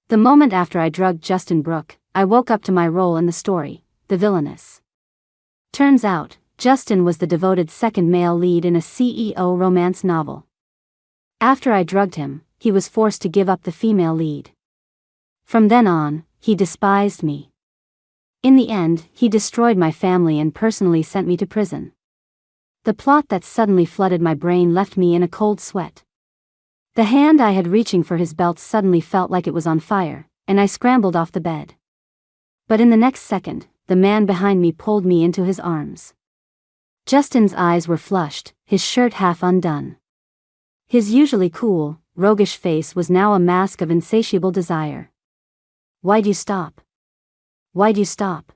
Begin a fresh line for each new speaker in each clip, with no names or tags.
The moment after I drugged Justin Brooke, I woke up to my role in the story, the villainess. Turns out, Justin was the devoted second male lead in a CEO romance novel. After I drugged him, he was forced to give up the female lead. From then on, he despised me. In the end, he destroyed my family and personally sent me to prison. The plot that suddenly flooded my brain left me in a cold sweat. The hand I had reaching for his belt suddenly felt like it was on fire, and I scrambled off the bed. But in the next second, the man behind me pulled me into his arms. Justin's eyes were flushed, his shirt half undone. His usually cool, roguish face was now a mask of insatiable desire. "Why'd you stop? Why'd you stop?"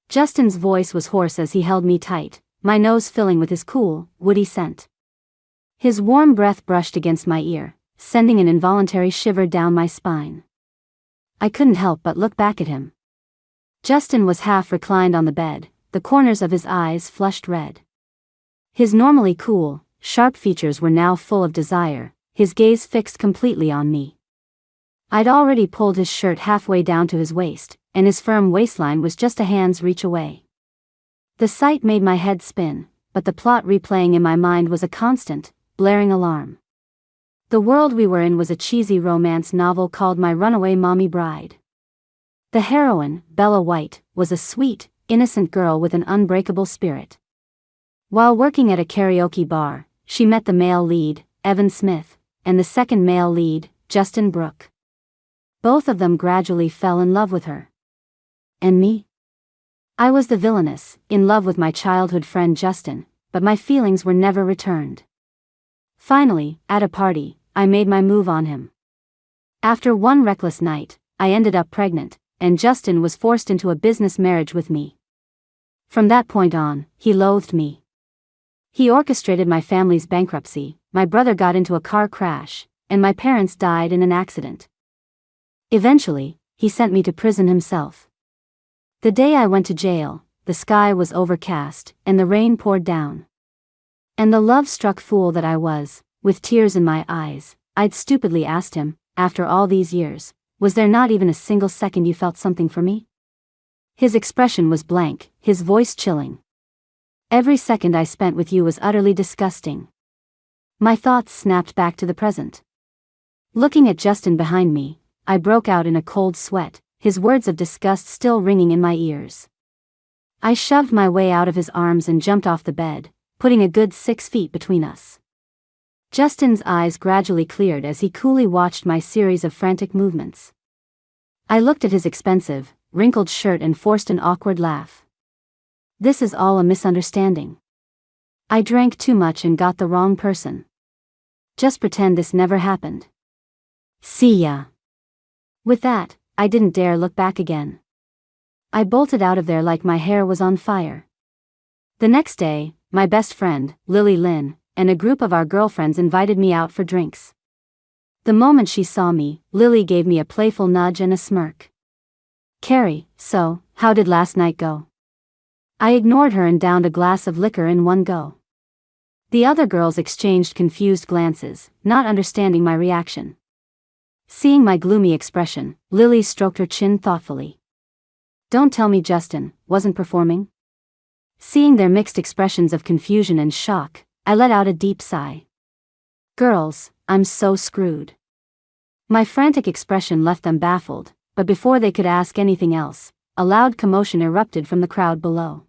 Justin's voice was hoarse as he held me tight, my nose filling with his cool, woody scent. His warm breath brushed against my ear, sending an involuntary shiver down my spine. I couldn't help but look back at him. Justin was half reclined on the bed, the corners of his eyes flushed red. His normally cool, sharp features were now full of desire, his gaze fixed completely on me. I'd already pulled his shirt halfway down to his waist, and his firm waistline was just a hand's reach away. The sight made my head spin, but the plot replaying in my mind was a constant, blaring alarm. The world we were in was a cheesy romance novel called My Runaway Mommy Bride. The heroine, Bella White, was a sweet, innocent girl with an unbreakable spirit. While working at a karaoke bar, she met the male lead, Evan Smith, and the second male lead, Justin Brooke. Both of them gradually fell in love with her. And me? I was the villainess, in love with my childhood friend Justin, but my feelings were never returned. Finally, at a party, I made my move on him. After one reckless night, I ended up pregnant, and Justin was forced into a business marriage with me. From that point on, he loathed me. He orchestrated my family's bankruptcy, my brother got into a car crash, and my parents died in an accident. Eventually, he sent me to prison himself. The day I went to jail, the sky was overcast, and the rain poured down. And the love-struck fool that I was, with tears in my eyes, I'd stupidly asked him, after all these years, was there not even a single second you felt something for me? His expression was blank, his voice chilling. Every second I spent with you was utterly disgusting. My thoughts snapped back to the present. Looking at Justin behind me, I broke out in a cold sweat, his words of disgust still ringing in my ears. I shoved my way out of his arms and jumped off the bed, putting a good 6 feet between us. Justin's eyes gradually cleared as he coolly watched my series of frantic movements. I looked at his expensive, wrinkled shirt and forced an awkward laugh. This is all a misunderstanding. I drank too much and got the wrong person. Just pretend this never happened. See ya. With that, I didn't dare look back again. I bolted out of there like my hair was on fire. The next day, my best friend, Lily Lynn, and a group of our girlfriends invited me out for drinks. The moment she saw me, Lily gave me a playful nudge and a smirk. "Carrie, so, how did last night go?" I ignored her and downed a glass of liquor in one go. The other girls exchanged confused glances, not understanding my reaction. Seeing my gloomy expression, Lily stroked her chin thoughtfully. "Don't tell me Justin wasn't performing?" Seeing their mixed expressions of confusion and shock, I let out a deep sigh. "Girls, I'm so screwed." My frantic expression left them baffled, but before they could ask anything else, a loud commotion erupted from the crowd below.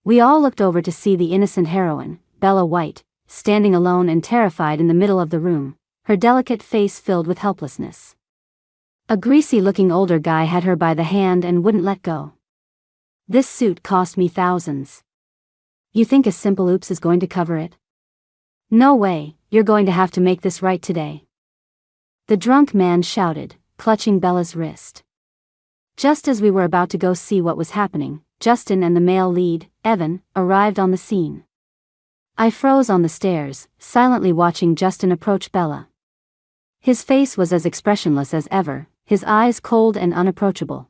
We all looked over to see the innocent heroine, Bella White, standing alone and terrified in the middle of the room, her delicate face filled with helplessness. A greasy-looking older guy had her by the hand and wouldn't let go. "This suit cost me thousands. You think a simple oops is going to cover it? No way, you're going to have to make this right today," the drunk man shouted, clutching Bella's wrist. Just as we were about to go see what was happening, Justin and the male lead, Evan, arrived on the scene. I froze on the stairs, silently watching Justin approach Bella. His face was as expressionless as ever, his eyes cold and unapproachable.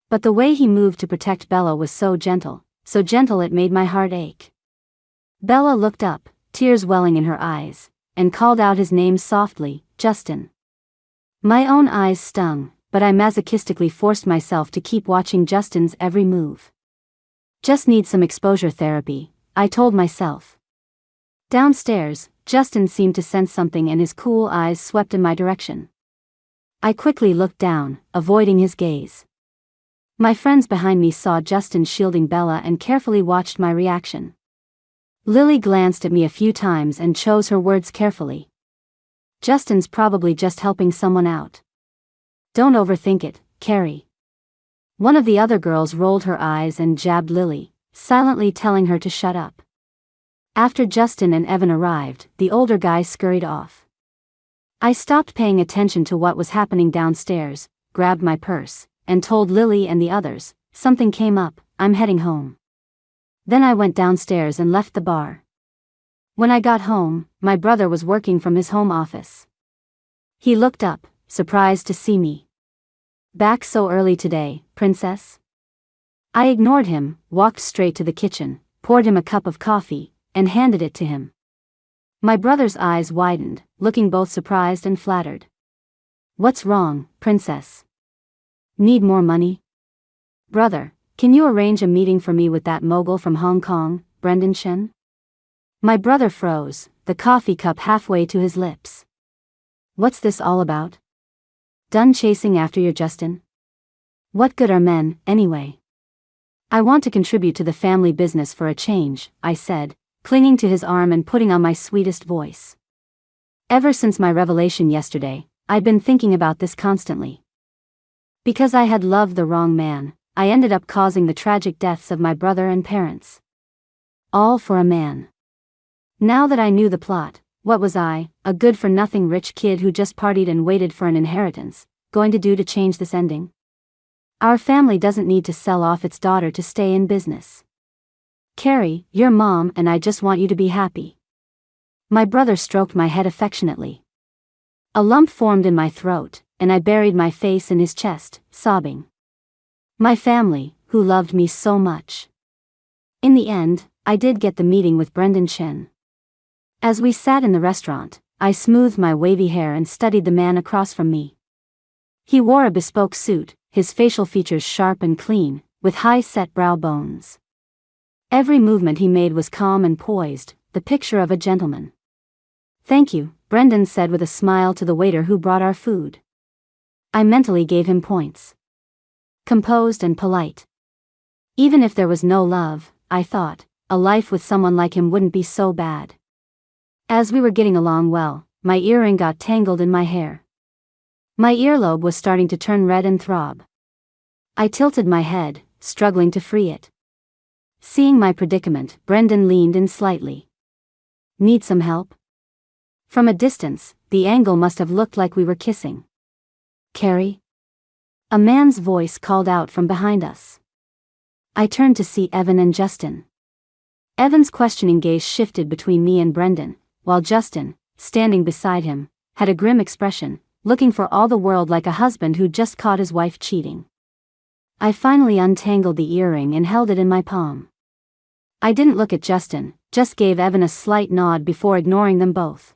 But the way he moved to protect Bella was so gentle it made my heart ache. Bella looked up, tears welling in her eyes, and called out his name softly, "Justin." My own eyes stung, but I masochistically forced myself to keep watching Justin's every move. Just need some exposure therapy, I told myself. Downstairs, Justin seemed to sense something and his cool eyes swept in my direction. I quickly looked down, avoiding his gaze. My friends behind me saw Justin shielding Bella and carefully watched my reaction. Lily glanced at me a few times and chose her words carefully. Justin's probably just helping someone out. Don't overthink it, Carrie. One of the other girls rolled her eyes and jabbed Lily, silently telling her to shut up. After Justin and Evan arrived, the older guy scurried off. I stopped paying attention to what was happening downstairs, grabbed my purse, and told Lily and the others, something came up, I'm heading home. Then I went downstairs and left the bar. When I got home, my brother was working from his home office. He looked up, surprised to see me. Back so early today, princess? I ignored him, walked straight to the kitchen, poured him a cup of coffee, and handed it to him. My brother's eyes widened, looking both surprised and flattered. What's wrong, princess? Need more money? Brother, can you arrange a meeting for me with that mogul from Hong Kong, Brendan Chen? My brother froze, the coffee cup halfway to his lips. What's this all about? Done chasing after your Justin? What good are men, anyway? I want to contribute to the family business for a change, I said, clinging to his arm and putting on my sweetest voice. Ever since my revelation yesterday, I'd been thinking about this constantly. Because I had loved the wrong man, I ended up causing the tragic deaths of my brother and parents. All for a man. Now that I knew the plot, what was I, a good-for-nothing rich kid who just partied and waited for an inheritance, going to do to change this ending? Our family doesn't need to sell off its daughter to stay in business. Carrie, your mom and I just want you to be happy. My brother stroked my head affectionately. A lump formed in my throat, and I buried my face in his chest, sobbing. My family, who loved me so much. In the end, I did get the meeting with Brendan Chen. As we sat in the restaurant, I smoothed my wavy hair and studied the man across from me. He wore a bespoke suit, his facial features sharp and clean, with high-set brow bones. Every movement he made was calm and poised, the picture of a gentleman. Thank you, Brendan said with a smile to the waiter who brought our food. I mentally gave him points. Composed and polite. Even if there was no love, I thought, a life with someone like him wouldn't be so bad. As we were getting along well, my earring got tangled in my hair. My earlobe was starting to turn red and throb. I tilted my head, struggling to free it. Seeing my predicament, Brendan leaned in slightly. Need some help? From a distance, the angle must have looked like we were kissing. Carrie? A man's voice called out from behind us. I turned to see Evan and Justin. Evan's questioning gaze shifted between me and Brendan, while Justin, standing beside him, had a grim expression, looking for all the world like a husband who just caught his wife cheating. I finally untangled the earring and held it in my palm. I didn't look at Justin, just gave Evan a slight nod before ignoring them both.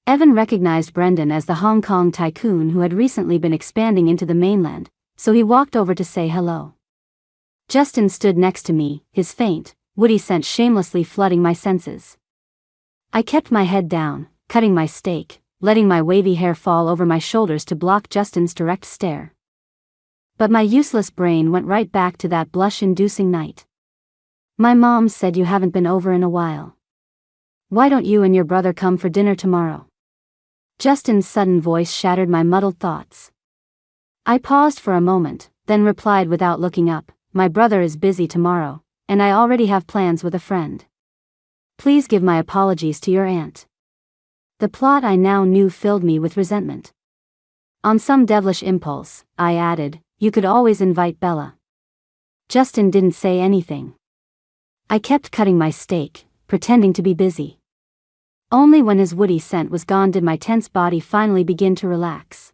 Evan recognized Brendan as the Hong Kong tycoon who had recently been expanding into the mainland, so he walked over to say hello. Justin stood next to me, his faint, woody scent shamelessly flooding my senses. I kept my head down, cutting my steak, letting my wavy hair fall over my shoulders to block Justin's direct stare. But my useless brain went right back to that blush-inducing night. My mom said you haven't been over in a while. Why don't you and your brother come for dinner tomorrow? Justin's sudden voice shattered my muddled thoughts. I paused for a moment, then replied without looking up, my brother is busy tomorrow, and I already have plans with a friend. Please give my apologies to your aunt. The plot I now knew filled me with resentment. On some devilish impulse, I added, you could always invite Bella. Justin didn't say anything. I kept cutting my steak, pretending to be busy. Only when his woody scent was gone did my tense body finally begin to relax.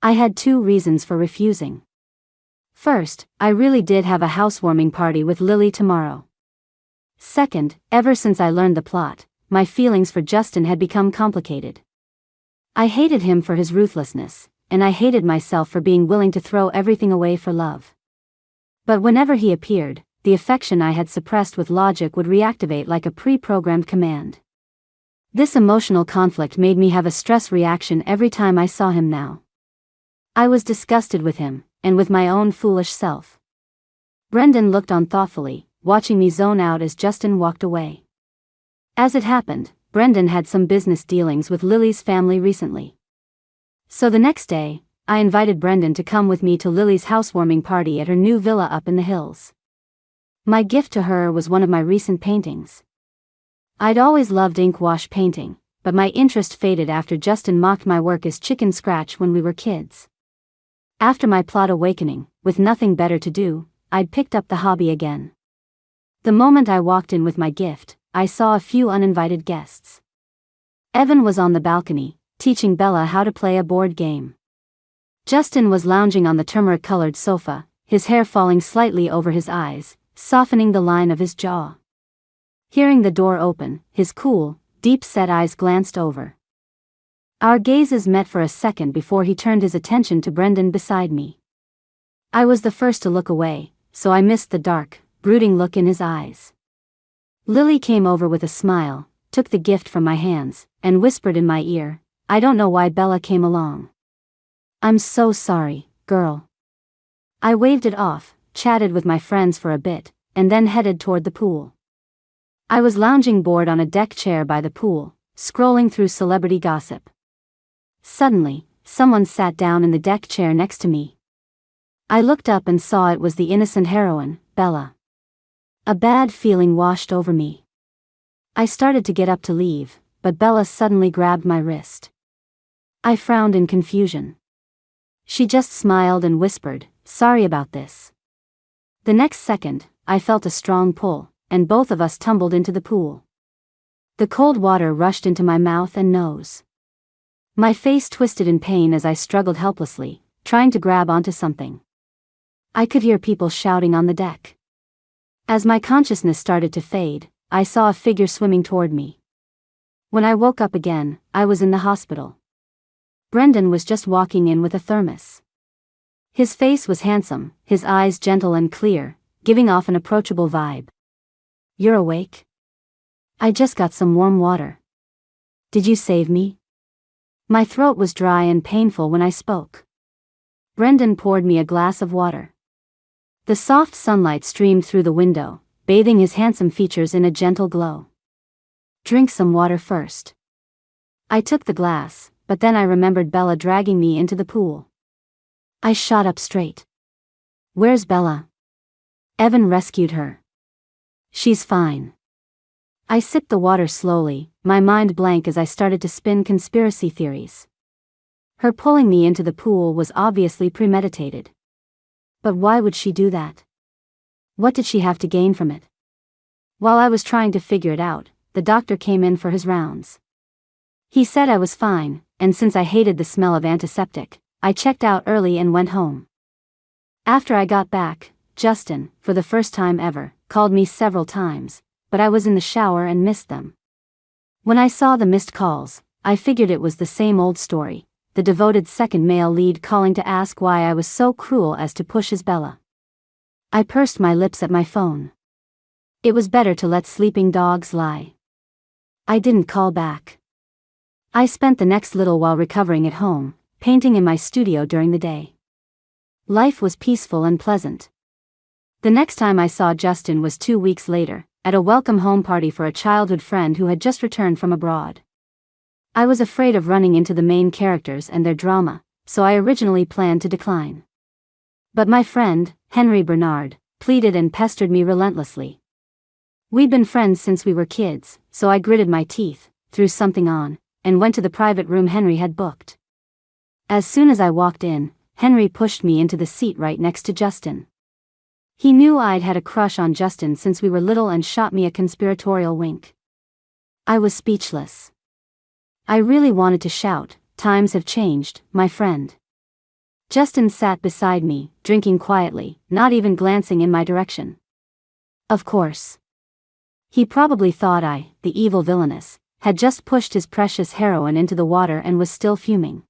I had 2 reasons for refusing. First, I really did have a housewarming party with Lily tomorrow. Second, ever since I learned the plot, my feelings for Justin had become complicated. I hated him for his ruthlessness, and I hated myself for being willing to throw everything away for love. But whenever he appeared, the affection I had suppressed with logic would reactivate like a pre-programmed command. This emotional conflict made me have a stress reaction every time I saw him now. I was disgusted with him, and with my own foolish self. Brendan looked on thoughtfully, watching me zone out as Justin walked away. As it happened, Brendan had some business dealings with Lily's family recently. So the next day, I invited Brendan to come with me to Lily's housewarming party at her new villa up in the hills. My gift to her was one of my recent paintings. I'd always loved ink wash painting, but my interest faded after Justin mocked my work as chicken scratch when we were kids. After my plot awakening, with nothing better to do, I'd picked up the hobby again. The moment I walked in with my gift, I saw a few uninvited guests. Evan was on the balcony, teaching Bella how to play a board game. Justin was lounging on the turmeric-colored sofa, his hair falling slightly over his eyes, softening the line of his jaw. Hearing the door open, his cool, deep-set eyes glanced over. Our gazes met for a second before he turned his attention to Brendan beside me. I was the first to look away, so I missed the dark, brooding look in his eyes. Lily came over with a smile, took the gift from my hands, and whispered in my ear, "I don't know why Bella came along." "I'm so sorry, girl." I waved it off, chatted with my friends for a bit, and then headed toward the pool. I was lounging bored on a deck chair by the pool, scrolling through celebrity gossip. Suddenly, someone sat down in the deck chair next to me. I looked up and saw it was the innocent heroine, Bella. A bad feeling washed over me. I started to get up to leave, but Bella suddenly grabbed my wrist. I frowned in confusion. She just smiled and whispered, "Sorry about this." The next second, I felt a strong pull, and both of us tumbled into the pool. The cold water rushed into my mouth and nose. My face twisted in pain as I struggled helplessly, trying to grab onto something. I could hear people shouting on the deck. As my consciousness started to fade, I saw a figure swimming toward me. When I woke up again, I was in the hospital. Brendan was just walking in with a thermos. His face was handsome, his eyes gentle and clear, giving off an approachable vibe. "You're awake?" "I just got some warm water." "Did you save me?" My throat was dry and painful when I spoke. Brendan poured me a glass of water. The soft sunlight streamed through the window, bathing his handsome features in a gentle glow. "Drink some water first." I took the glass, but then I remembered Bella dragging me into the pool. I shot up straight. "Where's Bella?" "Evan rescued her. She's fine." I sipped the water slowly, my mind blank as I started to spin conspiracy theories. Her pulling me into the pool was obviously premeditated. But why would she do that? What did she have to gain from it? While I was trying to figure it out, the doctor came in for his rounds. He said I was fine, and since I hated the smell of antiseptic, I checked out early and went home. After I got back, Justin, for the first time ever, called me several times, but I was in the shower and missed them. When I saw the missed calls, I figured it was the same old story, the devoted second male lead calling to ask why I was so cruel as to push his Bella. I pursed my lips at my phone. It was better to let sleeping dogs lie. I didn't call back. I spent the next little while recovering at home, painting in my studio during the day. Life was peaceful and pleasant. The next time I saw Justin was 2 weeks later, at a welcome home party for a childhood friend who had just returned from abroad. I was afraid of running into the main characters and their drama, so I originally planned to decline. But my friend, Henry Bernard, pleaded and pestered me relentlessly. We'd been friends since we were kids, so I gritted my teeth, threw something on, and went to the private room Henry had booked. As soon as I walked in, Henry pushed me into the seat right next to Justin. He knew I'd had a crush on Justin since we were little and shot me a conspiratorial wink. I was speechless. I really wanted to shout, "Times have changed, my friend." Justin sat beside me, drinking quietly, not even glancing in my direction. Of course. He probably thought I, the evil villainess, had just pushed his precious heroine into the water and was still fuming.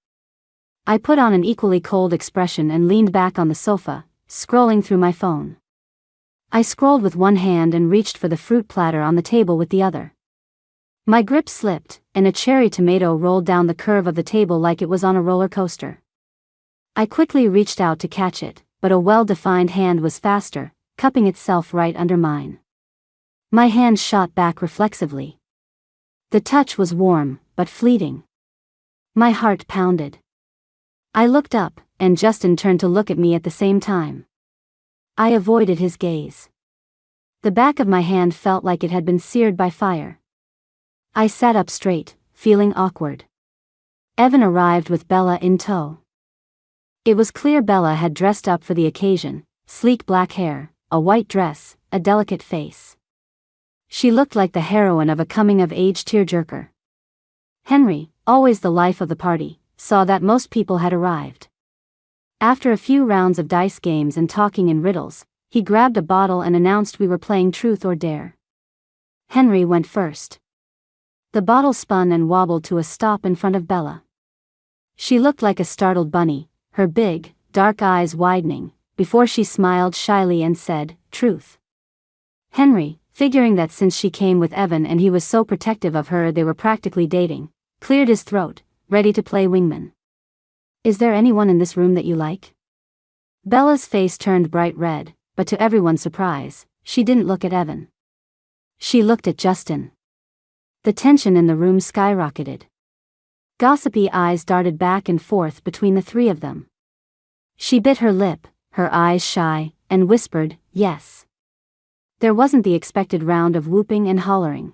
I put on an equally cold expression and leaned back on the sofa, scrolling through my phone. I scrolled with one hand and reached for the fruit platter on the table with the other. My grip slipped, and a cherry tomato rolled down the curve of the table like it was on a roller coaster. I quickly reached out to catch it, but a well-defined hand was faster, cupping itself right under mine. My hand shot back reflexively. The touch was warm, but fleeting. My heart pounded. I looked up, and Justin turned to look at me at the same time. I avoided his gaze. The back of my hand felt like it had been seared by fire. I sat up straight, feeling awkward. Evan arrived with Bella in tow. It was clear Bella had dressed up for the occasion, sleek black hair, a white dress, a delicate face. She looked like the heroine of a coming-of-age tearjerker. Henry, always the life of the party, saw that most people had arrived. After a few rounds of dice games and talking in riddles, he grabbed a bottle and announced we were playing Truth or Dare. Henry went first. The bottle spun and wobbled to a stop in front of Bella. She looked like a startled bunny, her big, dark eyes widening, before she smiled shyly and said, "Truth." Henry, figuring that since she came with Evan and he was so protective of her they were practically dating, cleared his throat, ready to play wingman. "Is there anyone in this room that you like?" Bella's face turned bright red, but to everyone's surprise, she didn't look at Evan. She looked at Justin. The tension in the room skyrocketed. Gossipy eyes darted back and forth between the three of them. She bit her lip, her eyes shy, and whispered, "Yes." There wasn't the expected round of whooping and hollering.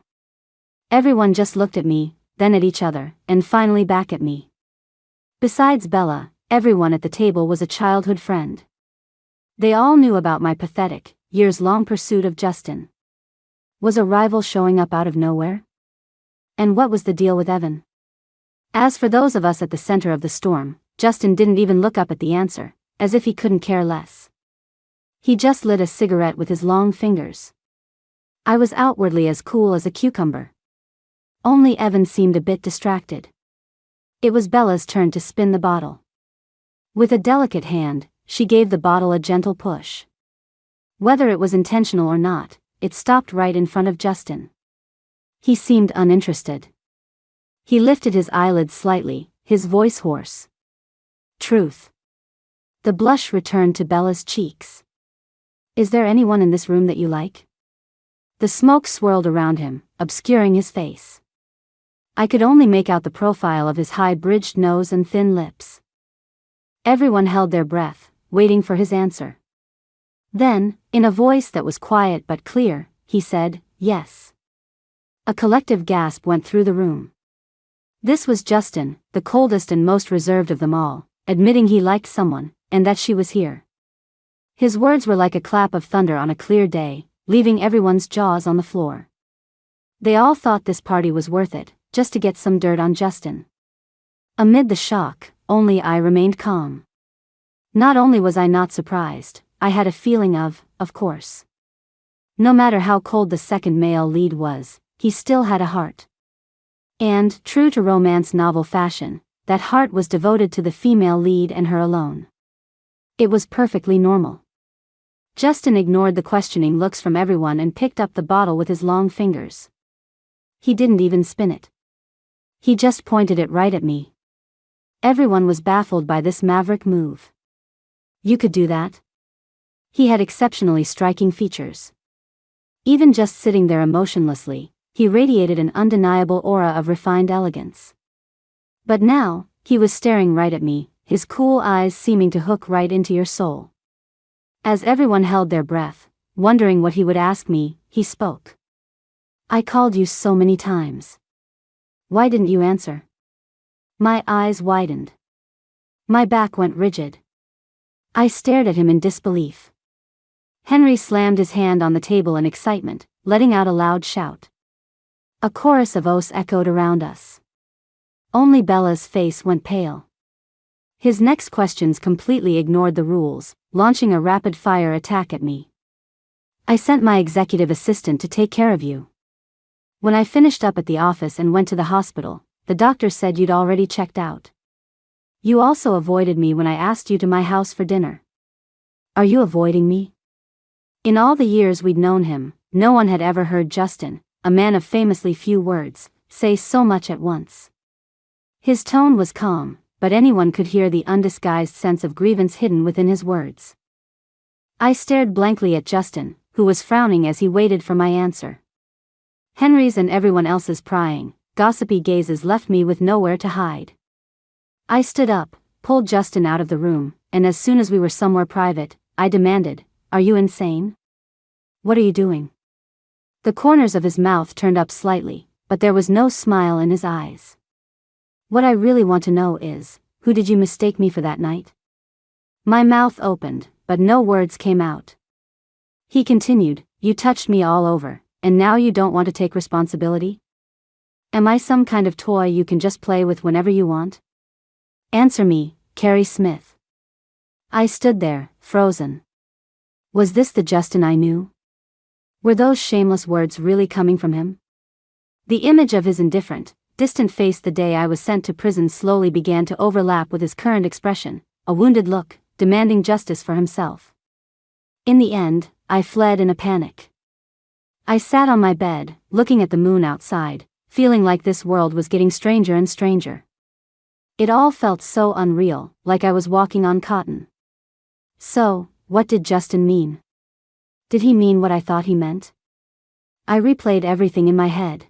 Everyone just looked at me, then at each other, and finally back at me. Besides Bella, everyone at the table was a childhood friend. They all knew about my pathetic, years-long pursuit of Justin. Was a rival showing up out of nowhere? And what was the deal with Evan? As for those of us at the center of the storm, Justin didn't even look up at the answer, as if he couldn't care less. He just lit a cigarette with his long fingers. I was outwardly as cool as a cucumber. Only Evan seemed a bit distracted. It was Bella's turn to spin the bottle. With a delicate hand, she gave the bottle a gentle push. Whether it was intentional or not, it stopped right in front of Justin. He seemed uninterested. He lifted his eyelids slightly, his voice hoarse. "Truth." The blush returned to Bella's cheeks. "Is there anyone in this room that you like?" The smoke swirled around him, obscuring his face. I could only make out the profile of his high-bridged nose and thin lips. Everyone held their breath, waiting for his answer. Then, in a voice that was quiet but clear, he said, "Yes." A collective gasp went through the room. This was Justin, the coldest and most reserved of them all, admitting he liked someone, and that she was here. His words were like a clap of thunder on a clear day, leaving everyone's jaws on the floor. They all thought this party was worth it, just to get some dirt on Justin. Amid the shock, only I remained calm. Not only was I not surprised, I had a feeling of course. No matter how cold the second male lead was, he still had a heart. And, true to romance novel fashion, that heart was devoted to the female lead and her alone. It was perfectly normal. Justin ignored the questioning looks from everyone and picked up the bottle with his long fingers. He didn't even spin it. He just pointed it right at me. Everyone was baffled by this maverick move. You could do that? He had exceptionally striking features. Even just sitting there emotionlessly, he radiated an undeniable aura of refined elegance. But now, he was staring right at me, his cool eyes seeming to hook right into your soul. As everyone held their breath, wondering what he would ask me, he spoke. "I called you so many times. Why didn't you answer?" My eyes widened. My back went rigid. I stared at him in disbelief. Henry slammed his hand on the table in excitement, letting out a loud shout. A chorus of oaths echoed around us. Only Bella's face went pale. His next questions completely ignored the rules, launching a rapid-fire attack at me. "I sent my executive assistant to take care of you." When I finished up at the office and went to the hospital, the doctor said you'd already checked out. You also avoided me when I asked you to my house for dinner. Are you avoiding me? In all the years we'd known him, no one had ever heard Justin, a man of famously few words, say so much at once. His tone was calm, but anyone could hear the undisguised sense of grievance hidden within his words. I stared blankly at Justin, who was frowning as he waited for my answer. Henry's and everyone else's prying, gossipy gazes left me with nowhere to hide. I stood up, pulled Justin out of the room, and as soon as we were somewhere private, I demanded, "Are you insane? What are you doing?" The corners of his mouth turned up slightly, but there was no smile in his eyes. What I really want to know is, who did you mistake me for that night? My mouth opened, but no words came out. He continued, "You touched me all over, and now you don't want to take responsibility? Am I some kind of toy you can just play with whenever you want? Answer me, Carrie Smith." I stood there, frozen. Was this the Justin I knew? Were those shameless words really coming from him? The image of his indifferent, distant face the day I was sent to prison slowly began to overlap with his current expression, a wounded look, demanding justice for himself. In the end, I fled in a panic. I sat on my bed, looking at the moon outside, feeling like this world was getting stranger and stranger. It all felt so unreal, like I was walking on cotton. So, what did Justin mean? Did he mean what I thought he meant? I replayed everything in my head.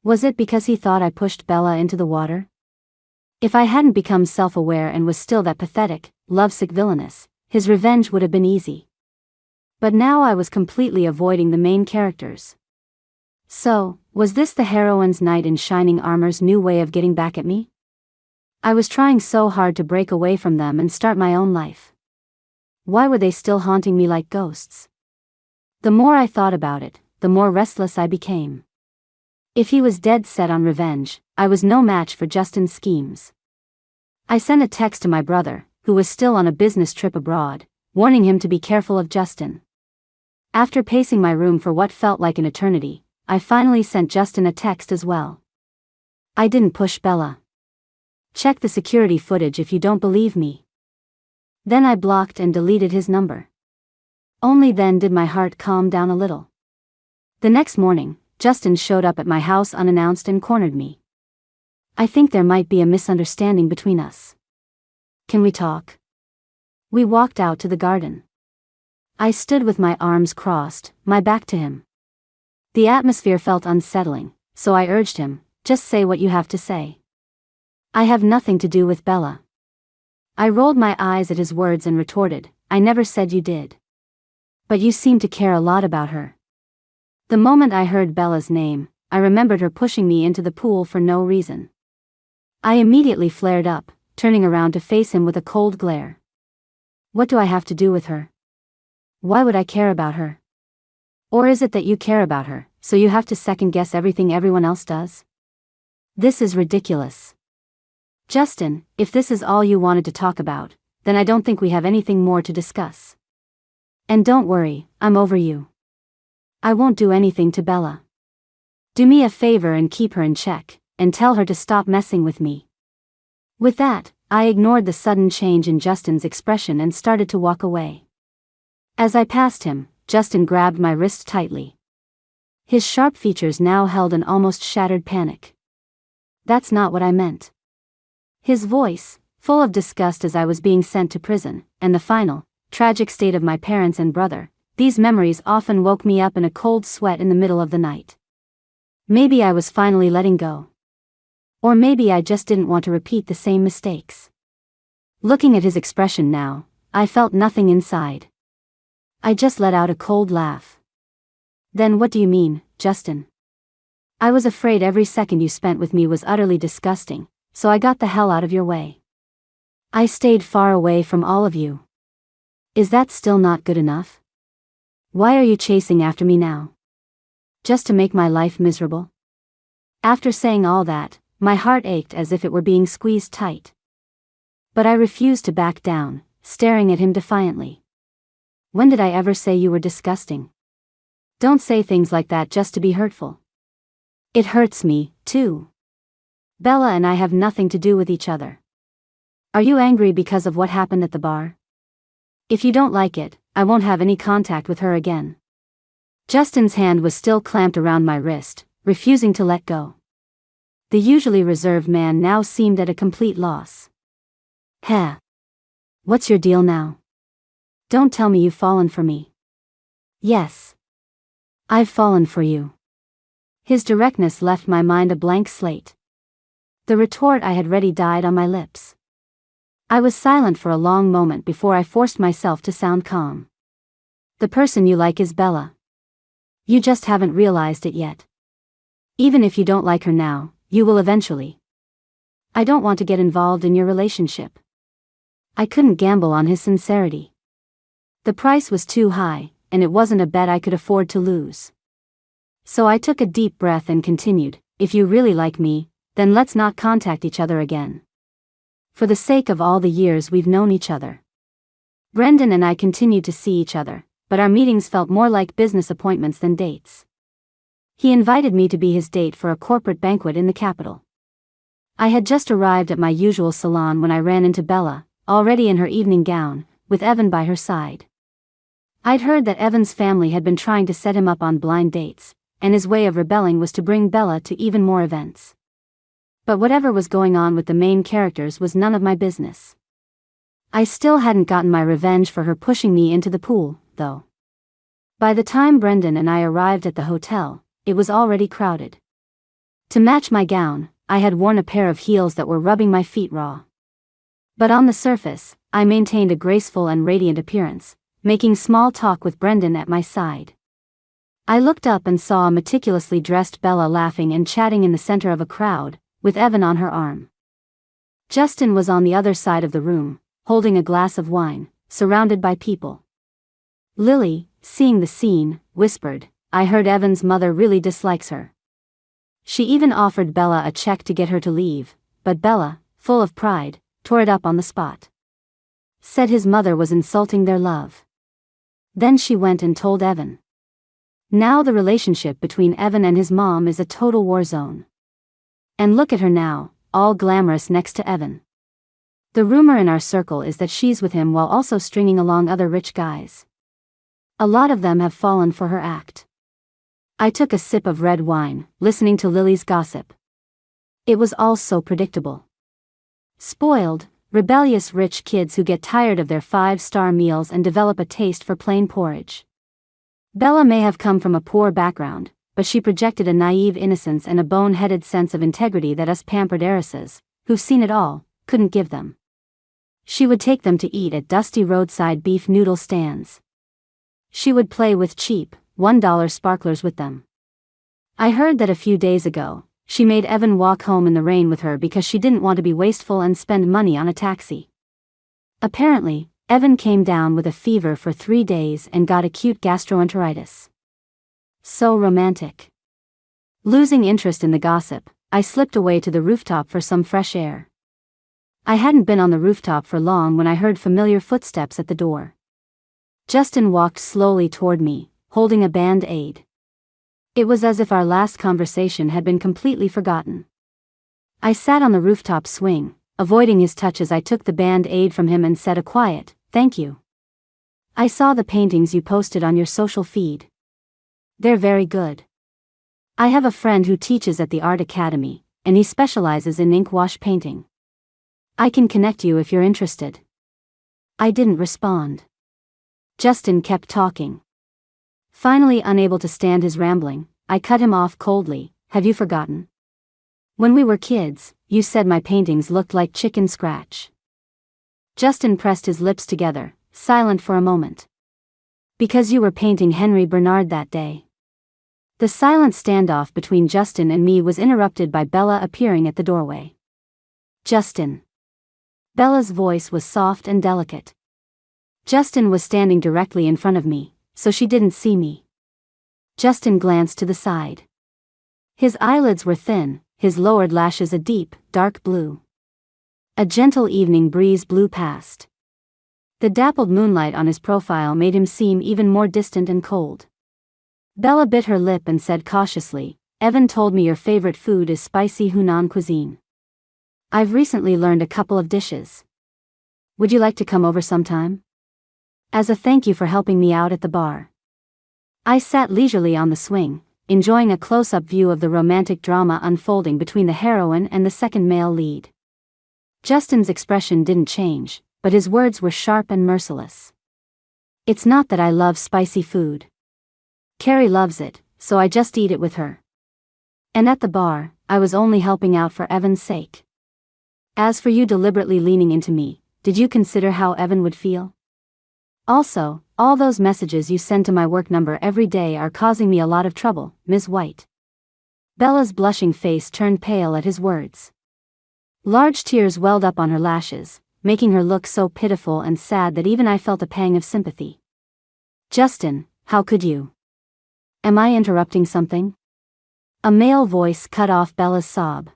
Was it because he thought I pushed Bella into the water? If I hadn't become self-aware and was still that pathetic, lovesick villainess, his revenge would have been easy. But now I was completely avoiding the main characters. So, was this the heroine's knight in shining armor's new way of getting back at me? I was trying so hard to break away from them and start my own life. Why were they still haunting me like ghosts? The more I thought about it, the more restless I became. If he was dead set on revenge, I was no match for Justin's schemes. I sent a text to my brother, who was still on a business trip abroad, warning him to be careful of Justin. After pacing my room for what felt like an eternity, I finally sent Justin a text as well. I didn't push Bella. Check the security footage if you don't believe me. Then I blocked and deleted his number. Only then did my heart calm down a little. The next morning, Justin showed up at my house unannounced and cornered me. "I think there might be a misunderstanding between us. Can we talk?" We walked out to the garden. I stood with my arms crossed, my back to him. The atmosphere felt unsettling, so I urged him, "Just say what you have to say." "I have nothing to do with Bella." I rolled my eyes at his words and retorted, "I never said you did. But you seem to care a lot about her." The moment I heard Bella's name, I remembered her pushing me into the pool for no reason. I immediately flared up, turning around to face him with a cold glare. "What do I have to do with her? Why would I care about her? Or is it that you care about her, so you have to second-guess everything everyone else does? This is ridiculous. Justin, if this is all you wanted to talk about, then I don't think we have anything more to discuss. And don't worry, I'm over you. I won't do anything to Bella. Do me a favor and keep her in check, and tell her to stop messing with me." With that, I ignored the sudden change in Justin's expression and started to walk away. As I passed him, Justin grabbed my wrist tightly. His sharp features now held an almost shattered panic. "That's not what I meant." His voice, full of disgust as I was being sent to prison, and the final, tragic state of my parents and brother, these memories often woke me up in a cold sweat in the middle of the night. Maybe I was finally letting go. Or maybe I just didn't want to repeat the same mistakes. Looking at his expression now, I felt nothing inside. I just let out a cold laugh. "Then what do you mean, Justin? I was afraid every second you spent with me was utterly disgusting, so I got the hell out of your way. I stayed far away from all of you. Is that still not good enough? Why are you chasing after me now? Just to make my life miserable?" After saying all that, my heart ached as if it were being squeezed tight. But I refused to back down, staring at him defiantly. "When did I ever say you were disgusting? Don't say things like that just to be hurtful." It hurts me, too. Bella and I have nothing to do with each other. Are you angry because of what happened at the bar? If you don't like it, I won't have any contact with her again. Justin's hand was still clamped around my wrist, refusing to let go. The usually reserved man now seemed at a complete loss. Heh. What's your deal now? Don't tell me you've fallen for me. Yes. I've fallen for you. His directness left my mind a blank slate. The retort I had ready died on my lips. I was silent for a long moment before I forced myself to sound calm. The person you like is Bella. You just haven't realized it yet. Even if you don't like her now, you will eventually. I don't want to get involved in your relationship. I couldn't gamble on his sincerity. The price was too high, and it wasn't a bet I could afford to lose. So I took a deep breath and continued, if you really like me, then let's not contact each other again. For the sake of all the years we've known each other. Brendan and I continued to see each other, but our meetings felt more like business appointments than dates. He invited me to be his date for a corporate banquet in the capital. I had just arrived at my usual salon when I ran into Bella, already in her evening gown, with Evan by her side. I'd heard that Evan's family had been trying to set him up on blind dates, and his way of rebelling was to bring Bella to even more events. But whatever was going on with the main characters was none of my business. I still hadn't gotten my revenge for her pushing me into the pool, though. By the time Brendan and I arrived at the hotel, it was already crowded. To match my gown, I had worn a pair of heels that were rubbing my feet raw. But on the surface, I maintained a graceful and radiant appearance, making small talk with Brendan at my side. I looked up and saw a meticulously dressed Bella laughing and chatting in the center of a crowd, with Evan on her arm. Justin was on the other side of the room, holding a glass of wine, surrounded by people. Lily, seeing the scene, whispered, I heard Evan's mother really dislikes her. She even offered Bella a check to get her to leave, but Bella, full of pride, tore it up on the spot. Said his mother was insulting their love. Then she went and told Evan. Now the relationship between Evan and his mom is a total war zone. And look at her now, all glamorous next to Evan. The rumor in our circle is that she's with him while also stringing along other rich guys. A lot of them have fallen for her act. I took a sip of red wine, listening to Lily's gossip. It was all so predictable. Spoiled, rebellious rich kids who get tired of their 5-star meals and develop a taste for plain porridge. Bella may have come from a poor background, but she projected a naive innocence and a bone-headed sense of integrity that us pampered heiresses, who've seen it all, couldn't give them. She would take them to eat at dusty roadside beef noodle stands. She would play with cheap, $1 sparklers with them. I heard that a few days ago, she made Evan walk home in the rain with her because she didn't want to be wasteful and spend money on a taxi. Apparently, Evan came down with a fever for 3 days and got acute gastroenteritis. So romantic. Losing interest in the gossip, I slipped away to the rooftop for some fresh air. I hadn't been on the rooftop for long when I heard familiar footsteps at the door. Justin walked slowly toward me, holding a band-aid. It was as if our last conversation had been completely forgotten. I sat on the rooftop swing, avoiding his touch as I took the band-aid from him and said a quiet, thank you. I saw the paintings you posted on your social feed. They're very good. I have a friend who teaches at the Art Academy, and he specializes in ink wash painting. I can connect you if you're interested. I didn't respond. Justin kept talking. Finally unable to stand his rambling, I cut him off coldly. Have you forgotten? When we were kids, you said my paintings looked like chicken scratch. Justin pressed his lips together, silent for a moment. Because you were painting Henry Bernard that day. The silent standoff between Justin and me was interrupted by Bella appearing at the doorway. Justin. Bella's voice was soft and delicate. Justin was standing directly in front of me, so she didn't see me. Justin glanced to the side. His eyelids were thin, his lowered lashes a deep, dark blue. A gentle evening breeze blew past. The dappled moonlight on his profile made him seem even more distant and cold. Bella bit her lip and said cautiously, Evan told me your favorite food is spicy Hunan cuisine. I've recently learned a couple of dishes. Would you like to come over sometime? As a thank you for helping me out at the bar. I sat leisurely on the swing, enjoying a close-up view of the romantic drama unfolding between the heroine and the second male lead. Justin's expression didn't change, but his words were sharp and merciless. It's not that I love spicy food. Carrie loves it, so I just eat it with her. And at the bar, I was only helping out for Evan's sake. As for you deliberately leaning into me, did you consider how Evan would feel? Also, all those messages you send to my work number every day are causing me a lot of trouble, Ms. White. Bella's blushing face turned pale at his words. Large tears welled up on her lashes, making her look so pitiful and sad that even I felt a pang of sympathy. Justin, how could you? Am I interrupting something? A male voice cut off Bella's sob.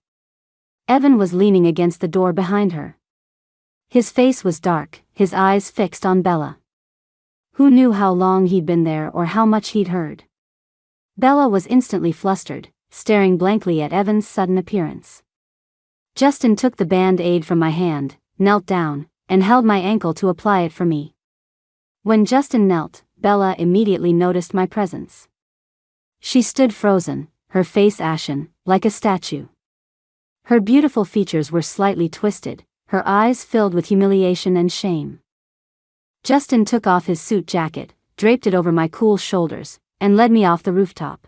Evan was leaning against the door behind her. His face was dark, his eyes fixed on Bella. Who knew how long he'd been there or how much he'd heard? Bella was instantly flustered, staring blankly at Evan's sudden appearance. Justin took the band-aid from my hand, knelt down, and held my ankle to apply it for me. When Justin knelt, Bella immediately noticed my presence. She stood frozen, her face ashen, like a statue. Her beautiful features were slightly twisted, her eyes filled with humiliation and shame. Justin took off his suit jacket, draped it over my cool shoulders, and led me off the rooftop.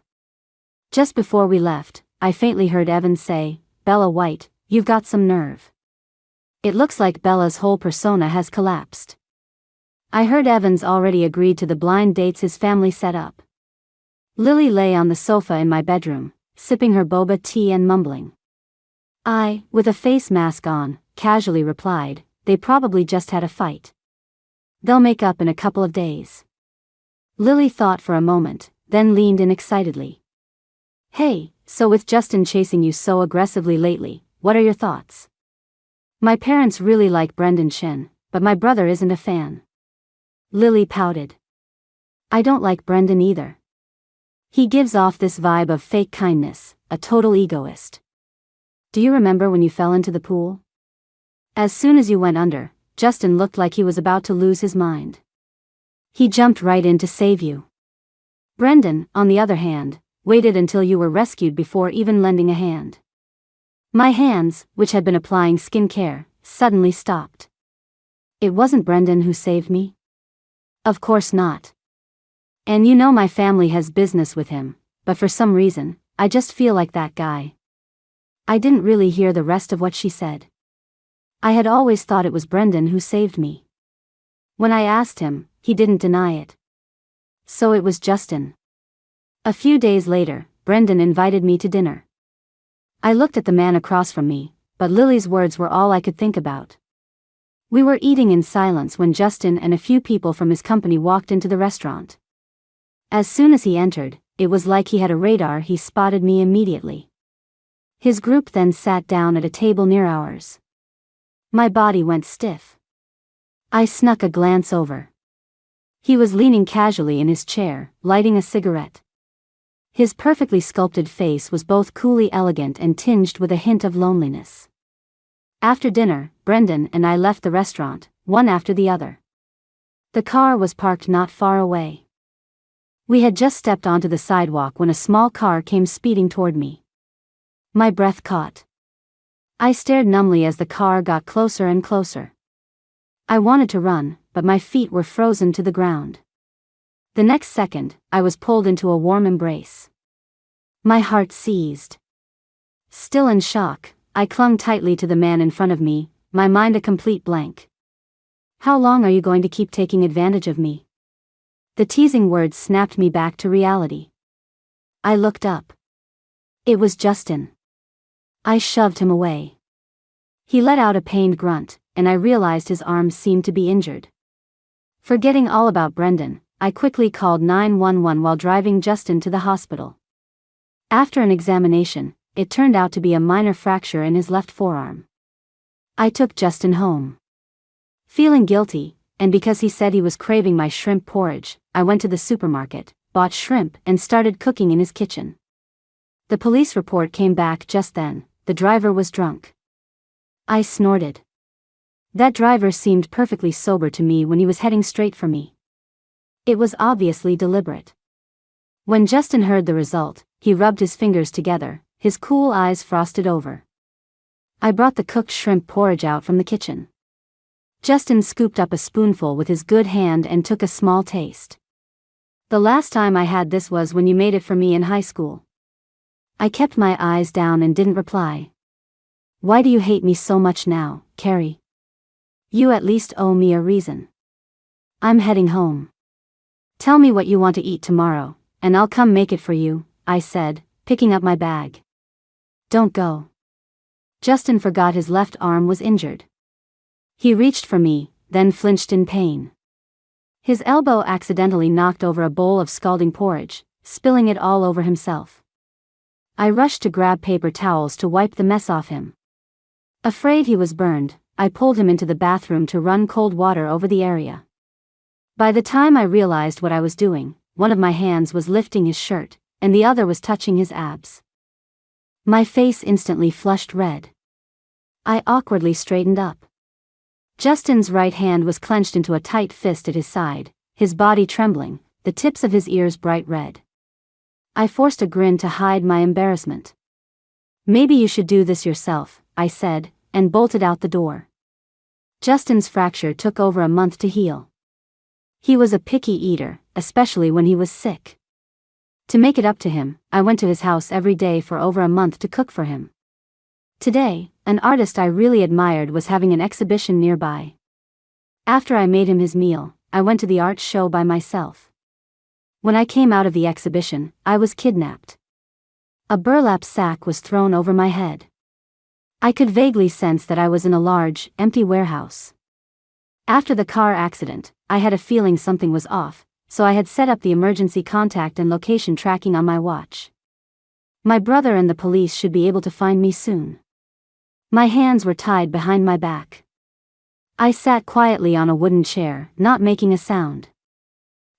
Just before we left, I faintly heard Evan say, "Bella White, you've got some nerve." It looks like Bella's whole persona has collapsed. I heard Evans already agreed to the blind dates his family set up. Lily lay on the sofa in my bedroom, sipping her boba tea and mumbling. I, with a face mask on, casually replied, "They probably just had a fight. They'll make up in a couple of days." Lily thought for a moment, then leaned in excitedly. "Hey, so with Justin chasing you so aggressively lately, what are your thoughts?" "My parents really like Brendan Shin, but my brother isn't a fan." Lily pouted. "I don't like Brendan either. He gives off this vibe of fake kindness, a total egoist. Do you remember when you fell into the pool? As soon as you went under, Justin looked like he was about to lose his mind. He jumped right in to save you. Brendan, on the other hand, waited until you were rescued before even lending a hand." My hands, which had been applying skincare, suddenly stopped. It wasn't Brendan who saved me? Of course not. And you know my family has business with him, but for some reason, I just feel like that guy. I didn't really hear the rest of what she said. I had always thought it was Brendan who saved me. When I asked him, he didn't deny it. So it was Justin. A few days later, Brendan invited me to dinner. I looked at the man across from me, but Lily's words were all I could think about. We were eating in silence when Justin and a few people from his company walked into the restaurant. As soon as he entered, it was like he had a radar. He spotted me immediately. His group then sat down at a table near ours. My body went stiff. I snuck a glance over. He was leaning casually in his chair, lighting a cigarette. His perfectly sculpted face was both coolly elegant and tinged with a hint of loneliness. After dinner, Brendan and I left the restaurant, one after the other. The car was parked not far away. We had just stepped onto the sidewalk when a small car came speeding toward me. My breath caught. I stared numbly as the car got closer and closer. I wanted to run, but my feet were frozen to the ground. The next second, I was pulled into a warm embrace. My heart seized. Still in shock, I clung tightly to the man in front of me, my mind a complete blank. "How long are you going to keep taking advantage of me?" The teasing words snapped me back to reality. I looked up. It was Justin. I shoved him away. He let out a pained grunt, and I realized his arms seemed to be injured. Forgetting all about Brendan, I quickly called 911 while driving Justin to the hospital. After an examination, it turned out to be a minor fracture in his left forearm. I took Justin home. Feeling guilty, and because he said he was craving my shrimp porridge, I went to the supermarket, bought shrimp and started cooking in his kitchen. The police report came back just then. The driver was drunk. I snorted. That driver seemed perfectly sober to me when he was heading straight for me. It was obviously deliberate. When Justin heard the result, he rubbed his fingers together, his cool eyes frosted over. I brought the cooked shrimp porridge out from the kitchen. Justin scooped up a spoonful with his good hand and took a small taste. The last time I had this was when you made it for me in high school. I kept my eyes down and didn't reply. Why do you hate me so much now, Carrie? You at least owe me a reason. I'm heading home. Tell me what you want to eat tomorrow, and I'll come make it for you, I said, picking up my bag. Don't go. Justin forgot his left arm was injured. He reached for me, then flinched in pain. His elbow accidentally knocked over a bowl of scalding porridge, spilling it all over himself. I rushed to grab paper towels to wipe the mess off him. Afraid he was burned, I pulled him into the bathroom to run cold water over the area. By the time I realized what I was doing, one of my hands was lifting his shirt, and the other was touching his abs. My face instantly flushed red. I awkwardly straightened up. Justin's right hand was clenched into a tight fist at his side, his body trembling, the tips of his ears bright red. I forced a grin to hide my embarrassment. Maybe you should do this yourself, I said, and bolted out the door. Justin's fracture took over a month to heal. He was a picky eater, especially when he was sick. To make it up to him, I went to his house every day for over a month to cook for him. Today, an artist I really admired was having an exhibition nearby. After I made him his meal, I went to the art show by myself. When I came out of the exhibition, I was kidnapped. A burlap sack was thrown over my head. I could vaguely sense that I was in a large, empty warehouse. After the car accident, I had a feeling something was off, so I had set up the emergency contact and location tracking on my watch. My brother and the police should be able to find me soon. My hands were tied behind my back. I sat quietly on a wooden chair, not making a sound.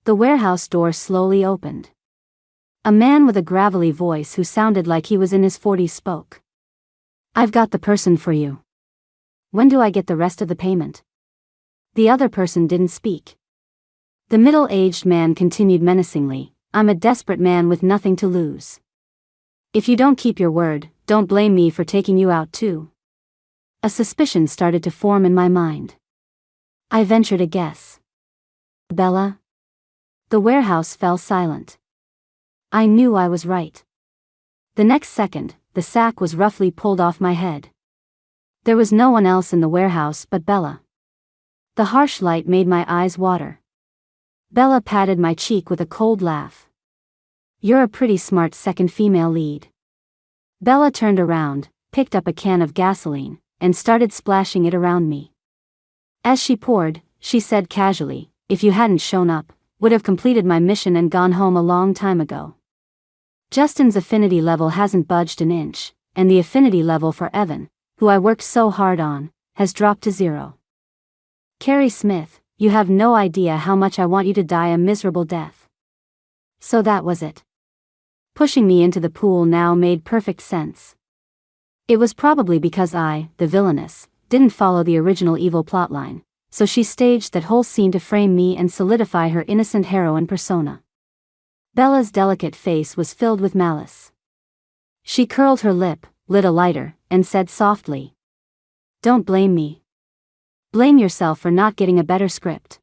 The warehouse door slowly opened. A man with a gravelly voice who sounded like he was in his 40s spoke. I've got the person for you. When do I get the rest of the payment? The other person didn't speak. The middle-aged man continued menacingly, I'm a desperate man with nothing to lose. If you don't keep your word, don't blame me for taking you out too. A suspicion started to form in my mind. I ventured a guess. Bella? The warehouse fell silent. I knew I was right. The next second, the sack was roughly pulled off my head. There was no one else in the warehouse but Bella. The harsh light made my eyes water. Bella patted my cheek with a cold laugh. You're a pretty smart second female lead. Bella turned around, picked up a can of gasoline, and started splashing it around me. As she poured, she said casually, if you hadn't shown up, would have completed my mission and gone home a long time ago. Justin's affinity level hasn't budged an inch, and the affinity level for Evan, who I worked so hard on, has dropped to 0. Carrie Smith, you have no idea how much I want you to die a miserable death. So that was it. Pushing me into the pool now made perfect sense. It was probably because I, the villainess, didn't follow the original evil plotline, so she staged that whole scene to frame me and solidify her innocent heroine persona. Bella's delicate face was filled with malice. She curled her lip, lit a lighter, and said softly, don't blame me. Blame yourself for not getting a better script.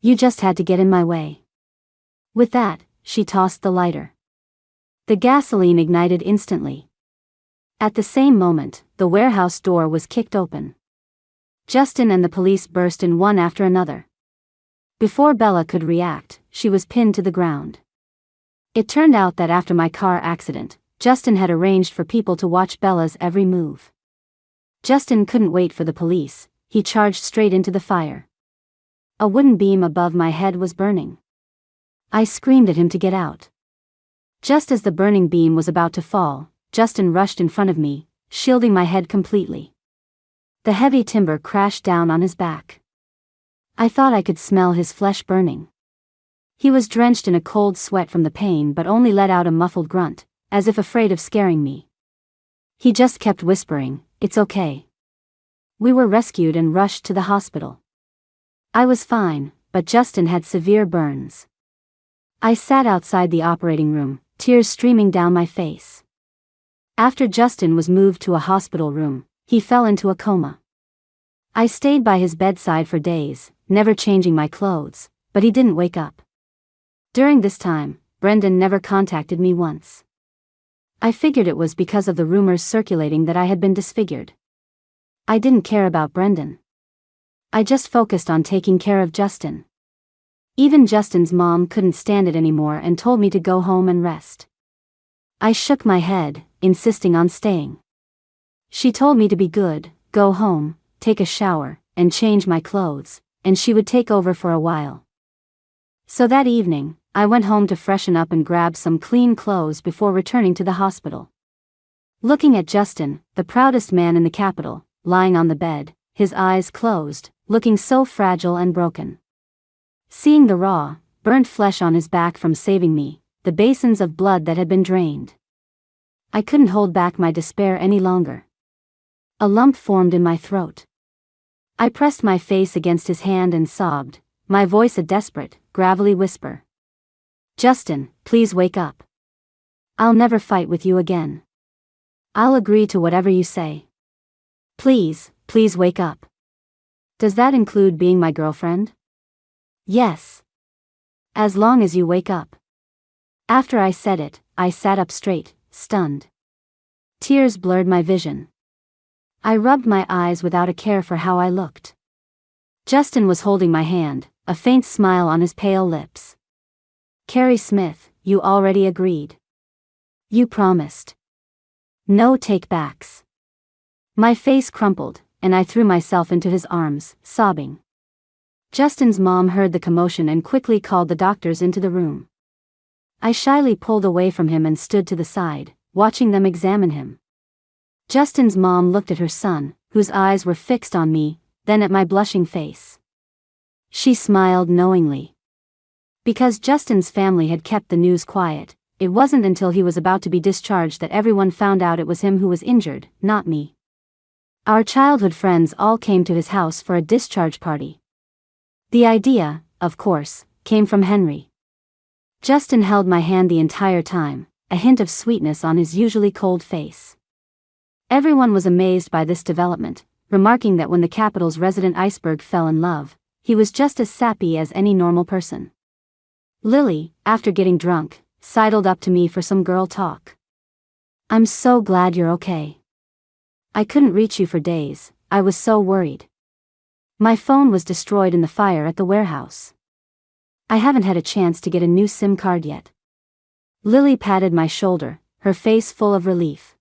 You just had to get in my way. With that, she tossed the lighter. The gasoline ignited instantly. At the same moment, the warehouse door was kicked open. Justin and the police burst in one after another. Before Bella could react, she was pinned to the ground. It turned out that after my car accident, Justin had arranged for people to watch Bella's every move. Justin couldn't wait for the police, he charged straight into the fire. A wooden beam above my head was burning. I screamed at him to get out. Just as the burning beam was about to fall, Justin rushed in front of me, shielding my head completely. The heavy timber crashed down on his back. I thought I could smell his flesh burning. He was drenched in a cold sweat from the pain but only let out a muffled grunt, as if afraid of scaring me. He just kept whispering, "It's okay." We were rescued and rushed to the hospital. I was fine, but Justin had severe burns. I sat outside the operating room, tears streaming down my face. After Justin was moved to a hospital room, he fell into a coma. I stayed by his bedside for days, never changing my clothes, but he didn't wake up. During this time, Brendan never contacted me once. I figured it was because of the rumors circulating that I had been disfigured. I didn't care about Brendan. I just focused on taking care of Justin. Even Justin's mom couldn't stand it anymore and told me to go home and rest. I shook my head, insisting on staying. She told me to be good, go home, take a shower, and change my clothes, and she would take over for a while. So that evening, I went home to freshen up and grab some clean clothes before returning to the hospital. Looking at Justin, the proudest man in the capital, lying on the bed, his eyes closed, looking so fragile and broken. Seeing the raw, burnt flesh on his back from saving me, the basins of blood that had been drained. I couldn't hold back my despair any longer. A lump formed in my throat. I pressed my face against his hand and sobbed, my voice a desperate, gravelly whisper. "Justin, please wake up. I'll never fight with you again. I'll agree to whatever you say. Please, please wake up. Does that include being my girlfriend?" "Yes. As long as you wake up." After I said it, I sat up straight, stunned. Tears blurred my vision. I rubbed my eyes without a care for how I looked. Justin was holding my hand, a faint smile on his pale lips. "Carrie Smith, you already agreed. You promised. No take-backs." My face crumpled, and I threw myself into his arms, sobbing. Justin's mom heard the commotion and quickly called the doctors into the room. I shyly pulled away from him and stood to the side, watching them examine him. Justin's mom looked at her son, whose eyes were fixed on me, then at my blushing face. She smiled knowingly. Because Justin's family had kept the news quiet, it wasn't until he was about to be discharged that everyone found out it was him who was injured, not me. Our childhood friends all came to his house for a discharge party. The idea, of course, came from Henry. Justin held my hand the entire time, a hint of sweetness on his usually cold face. Everyone was amazed by this development, remarking that when the capital's resident iceberg fell in love, he was just as sappy as any normal person. Lily, after getting drunk, sidled up to me for some girl talk. "I'm so glad you're okay. I couldn't reach you for days, I was so worried. My phone was destroyed in the fire at the warehouse. I haven't had a chance to get a new SIM card yet." Lily patted my shoulder, her face full of relief.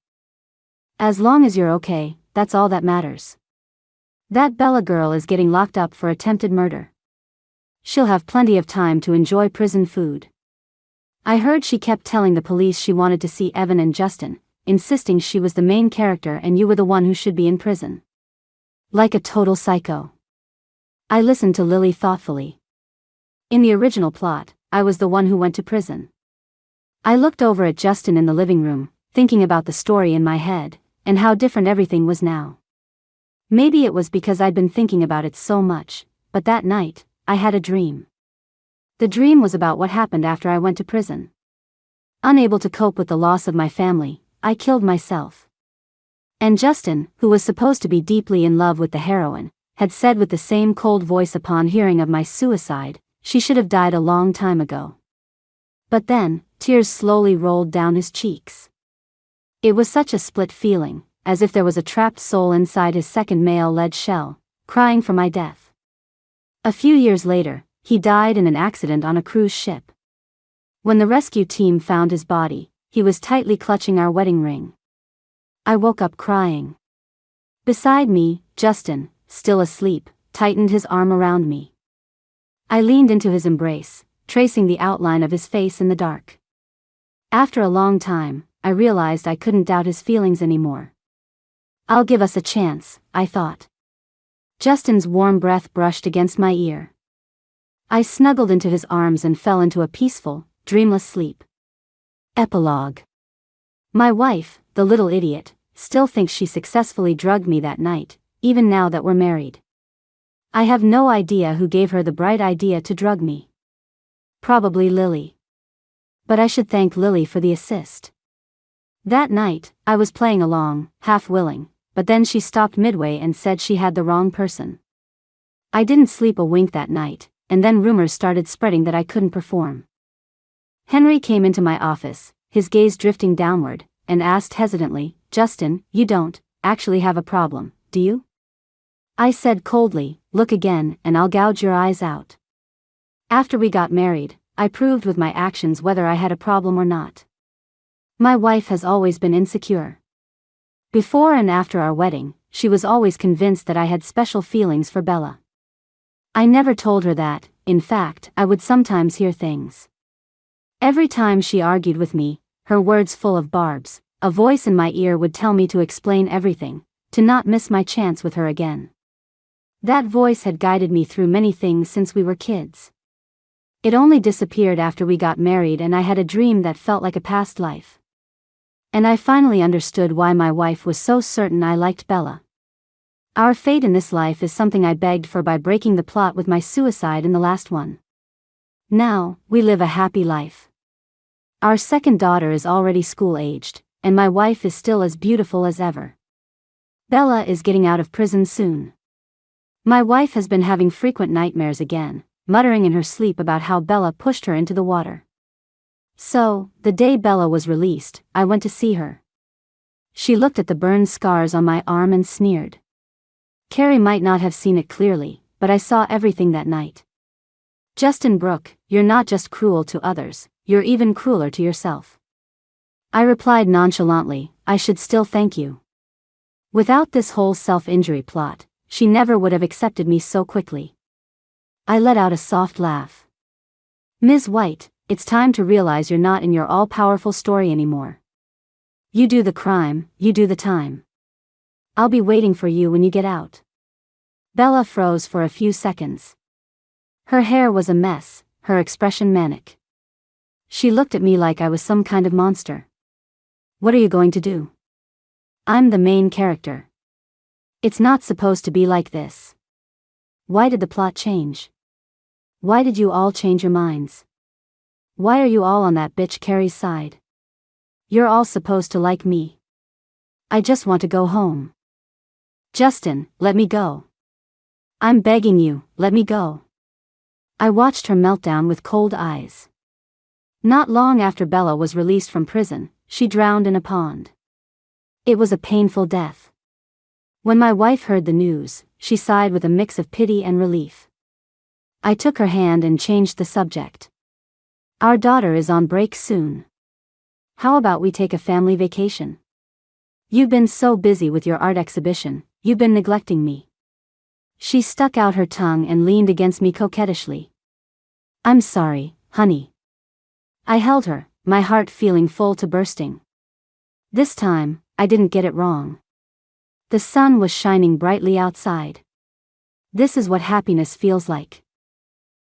"As long as you're okay, that's all that matters. That Bella girl is getting locked up for attempted murder. She'll have plenty of time to enjoy prison food. I heard she kept telling the police she wanted to see Evan and Justin, insisting she was the main character and you were the one who should be in prison. Like a total psycho." I listened to Lily thoughtfully. In the original plot, I was the one who went to prison. I looked over at Justin in the living room, thinking about the story in my head, and how different everything was now. Maybe it was because I'd been thinking about it so much, but that night, I had a dream. The dream was about what happened after I went to prison. Unable to cope with the loss of my family, I killed myself. And Justin, who was supposed to be deeply in love with the heroine, had said with the same cold voice upon hearing of my suicide, she should have died a long time ago. But then, tears slowly rolled down his cheeks. It was such a split feeling, as if there was a trapped soul inside his second male-led shell, crying for my death. A few years later, he died in an accident on a cruise ship. When the rescue team found his body, he was tightly clutching our wedding ring. I woke up crying. Beside me, Justin, still asleep, tightened his arm around me. I leaned into his embrace, tracing the outline of his face in the dark. After a long time, I realized I couldn't doubt his feelings anymore. "I'll give us a chance," I thought. Justin's warm breath brushed against my ear. I snuggled into his arms and fell into a peaceful, dreamless sleep. Epilogue. My wife, the little idiot, still thinks she successfully drugged me that night, even now that we're married. I have no idea who gave her the bright idea to drug me. Probably Lily. But I should thank Lily for the assist. That night, I was playing along, half willing, but then she stopped midway and said she had the wrong person. I didn't sleep a wink that night, and then rumors started spreading that I couldn't perform. Henry came into my office, his gaze drifting downward, and asked hesitantly, "Justin, you don't actually have a problem, do you?" I said coldly, "Look again, and I'll gouge your eyes out." After we got married, I proved with my actions whether I had a problem or not. My wife has always been insecure. Before and after our wedding, she was always convinced that I had special feelings for Bella. I never told her that. In fact, I would sometimes hear things. Every time she argued with me, her words full of barbs, a voice in my ear would tell me to explain everything, to not miss my chance with her again. That voice had guided me through many things since we were kids. It only disappeared after we got married and I had a dream that felt like a past life. And I finally understood why my wife was so certain I liked Bella. Our fate in this life is something I begged for by breaking the plot with my suicide in the last one. Now, we live a happy life. Our second daughter is already school-aged, and my wife is still as beautiful as ever. Bella is getting out of prison soon. My wife has been having frequent nightmares again, muttering in her sleep about how Bella pushed her into the water. So, the day Bella was released, I went to see her. She looked at the burned scars on my arm and sneered. Carrie might not have seen it clearly, but I saw everything that night. "Justin Brooke, you're not just cruel to others, you're even crueler to yourself." I replied nonchalantly, "I should still thank you." Without this whole self-injury plot, she never would have accepted me so quickly. I let out a soft laugh. "Ms. White, it's time to realize you're not in your all-powerful story anymore. You do the crime, you do the time. I'll be waiting for you when you get out." Bella froze for a few seconds. Her hair was a mess, her expression manic. She looked at me like I was some kind of monster. "What are you going to do? I'm the main character. It's not supposed to be like this. Why did the plot change? Why did you all change your minds? Why are you all on that bitch Carrie's side? You're all supposed to like me. I just want to go home. Justin, let me go. I'm begging you, let me go." I watched her meltdown with cold eyes. Not long after Bella was released from prison, she drowned in a pond. It was a painful death. When my wife heard the news, she sighed with a mix of pity and relief. I took her hand and changed the subject. "Our daughter is on break soon. How about we take a family vacation? You've been so busy with your art exhibition, you've been neglecting me." She stuck out her tongue and leaned against me coquettishly. "I'm sorry, honey." I held her, my heart feeling full to bursting. This time, I didn't get it wrong. The sun was shining brightly outside. This is what happiness feels like.